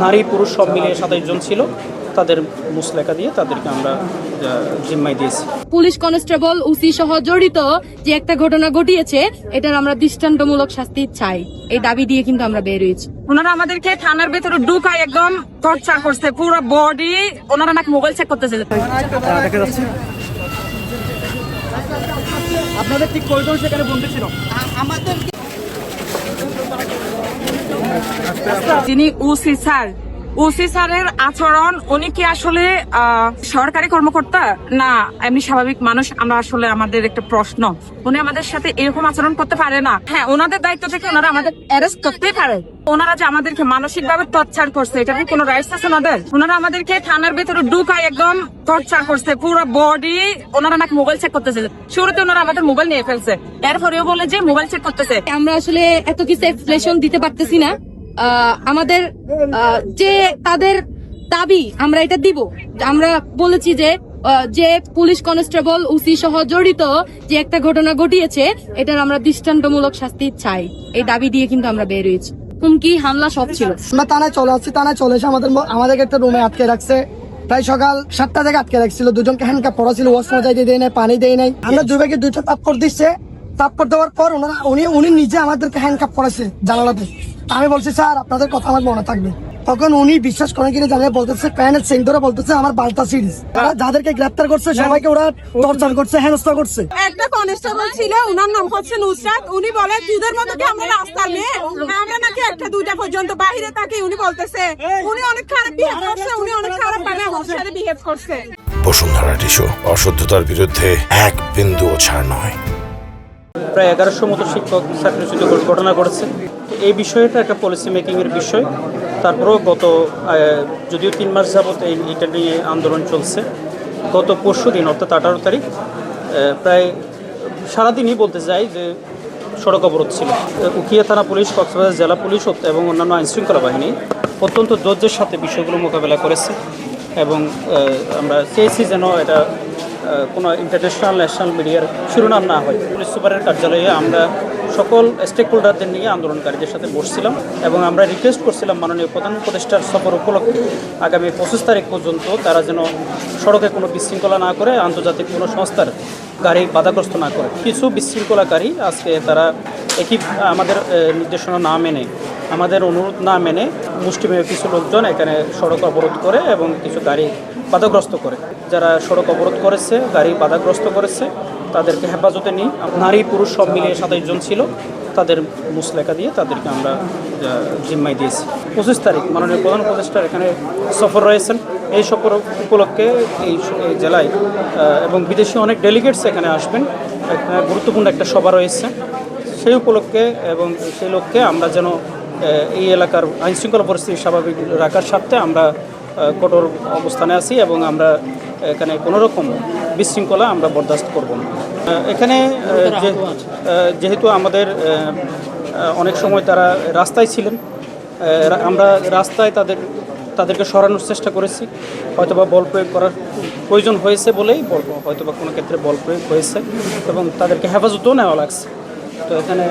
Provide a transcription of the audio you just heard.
নারী পুরুষ সব মিলিয়ে 27 জন ছিল। তাদের মুসলেখা দিয়ে তাদেরকে আমরা জিম্মায় দিয়েছি। পুলিশ কনস্টেবল ওসি সহ জড়িত যে একটা ঘটনা ঘটিয়েছে, এটার আমরা দৃষ্টান্তমূলক শাস্তি চাই, এই দাবি দিয়ে কিন্তু আমরা বের হয়েছি। ওনারা আমাদেরকে থানার ভেতরে ঢুকায় একদম টর্চার করছে, পুরো বডি। ওনারা নাকি মোবাইল চেক করতেছে। দেখা যাচ্ছে আপনাদের ঠিক কয়জন সেখানে বন্দী ছিল? যিনি ওসি স্যারের আচরণ, উনি কি আসলে সরকারি কর্মকর্তা না এমনি স্বাভাবিক মানুষ? আমরা আসলে আমাদের একটা প্রশ্ন, উনি আমাদের সাথে এরকম আচরণ করতে পারে না। হ্যাঁ, ওনাদের দায়িত্ব থেকে ওনারা আমাদের অ্যারেস্ট করতেই পারে। ওনারা যে আমাদেরকে মানসিক ভাবে টর্চার করছে, এটা কি কোনো রাইটস আছে ওনাদের? ওনারা আমাদেরকে থানার ভেতরে ঢুকায় একদম টর্চার করছে, পুরো বডি। ওনারা নাকি মোবাইল চেক করতেছে। শুরুতে ওনারা আমাদের মোবাইল নিয়ে ফেলছে, এরপরেও বলে যে মোবাইল চেক করতেছে। আমরা আসলে এত কিছু এক্সপ্লেনেশন দিতে পারতেছি না। আমাদের যে তাদের দাবি আমরা এটা দিব। আমরা বলেছি যে যে পুলিশ কনস্টেবল ওসি সহ জড়িত যে একটা ঘটনা ঘটিয়েছে, এটার আমরা দৃষ্টান্তমূলক শাস্তি চাই, এই দাবি দিয়ে কিন্তু আমরা বের হয়েছি। হুমকি হামলা সব ছিল। আমরা থানায় চলে আসছি, থানায় চলে এসে আমাদেরকে একটা রুমে আটকে রাখছে। প্রায় সকাল 7টা থেকে আটকে রাখছিল। দুজনকে হ্যান্ডকাপ পরা ছিল, ওয়াশ মজাইতে দেয় নাই, পানি দেয় নাই। আমরা দুইভাগে দুইটা তাপ্পড় দিচ্ছে। তাপ্পড় দেওয়ার পর উনি নিজে আমাদেরকে হ্যান্ডকাপ করেছে জানালাতে। আমি বলছি স্যার আপনাদের কথা আমার মনে থাকবে। তখন উনি বিশ্বাস করেন কিনা জানিয়ে বলতেছে প্যানের চেইন ধরে বলতেছে আমার বালতা সিরিজ। যাদেরকে গ্রেপ্তার করছে সবাইকে ওরা টর্চার করছে, হেনস্থা করছে। একটা কনস্টেবল ছিল, ওনার নাম হচ্ছে নুসরাত। উনি বলে দুধের মতো কি আমরা রাস্তার মেয়ে, আমরা নাকি 1টা-2টা পর্যন্ত বাইরে থাকি। উনি বলতেছে উনি অনেক খারাপ বিহেভ করছে, উনি অনেক খারাপ ভাবে আমার সাথে বিহেভ করছে। বসুন্ধরা টিস্যু অসত্যতার বিরুদ্ধে এক বিন্দুও ছাড় নয়। প্রায় 1100 মতো শিক্ষক চাকরিচ্যুত ঘটনা ঘটেছে। এই বিষয়টা একটা পলিসি মেকিংয়ের বিষয়। তারপরেও যদিও 3 মাস যাবত এইটা নিয়ে আন্দোলন চলছে। গত পরশু দিন অর্থাৎ 18 তারিখ প্রায় সারাদিনই বলতে চাই যে সড়ক অবরোধ ছিল। উখিয়া থানা পুলিশ, কক্সবাজার জেলা পুলিশ এবং অন্যান্য আইনশৃঙ্খলা বাহিনী অত্যন্ত ধৈর্যের সাথে বিষয়গুলো মোকাবেলা করেছে এবং আমরা চেয়েছি যেন এটা কোনো ইন্টারন্যাশনাল ন্যাশনাল মিডিয়ার শিরোনাম না হয়। পুলিশ সুপারের কার্যালয়ে আমরা সকল স্টেক হোল্ডারদের নিয়ে আন্দোলনকারীদের সাথে বসছিলাম এবং আমরা রিকোয়েস্ট করছিলাম মাননীয় প্রধান উপদেষ্টার সফর উপলক্ষে আগামী 25 তারিখ পর্যন্ত তারা যেন সড়কে কোনো বিশৃঙ্খলা না করে, আন্তর্জাতিক কোনো সংস্থার গাড়ি বাধাগ্রস্ত না করে। কিছু বিশৃঙ্খলাকারী আজকে তারা আমাদের নির্দেশনা না মেনে, আমাদের অনুরোধ না মেনে মুষ্টিমেয় কিছু লোকজন এখানে সড়ক অবরোধ করে এবং কিছু গাড়ি বাধাগ্রস্ত করে। যারা সড়ক অবরোধ করেছে, গাড়ি বাধাগ্রস্ত করেছে, তাদেরকে হেফাজতে নিই। নারী পুরুষ সব মিলিয়ে 27 জন ছিল। তাদের মুসলেখা দিয়ে তাদেরকে আমরা জিম্মায় দিয়েছি। 25 তারিখ মাননীয় প্রধান উপদেষ্টার এখানে সফর রয়েছেন। এই সফর উপলক্ষে এই জেলায় এবং বিদেশি অনেক ডেলিগেটস এখানে আসবেন। গুরুত্বপূর্ণ একটা সভা রয়েছে সেই উপলক্ষে এবং সেই লক্ষ্যে আমরা যেন এই এলাকার আইনশৃঙ্খলা পরিস্থিতি স্বাভাবিক রাখার স্বার্থে আমরা কঠোর অবস্থানে আছি এবং আমরা এখানে কোনো রকম বিশৃঙ্খলা আমরা বরদাস্ত করব না। এখানে যেহেতু আমাদের অনেক সময় তারা রাস্তায় ছিলেন, আমরা রাস্তায় তাদেরকে সরানোর চেষ্টা করেছি। হয়তোবা বল প্রয়োগ করার প্রয়োজন হয়েছে বলেই বলবো, হয়তোবা কোনো ক্ষেত্রে বল প্রয়োগ হয়েছে এবং তাদেরকে হেফাজতেও নেওয়া লাগছে। তো এখানে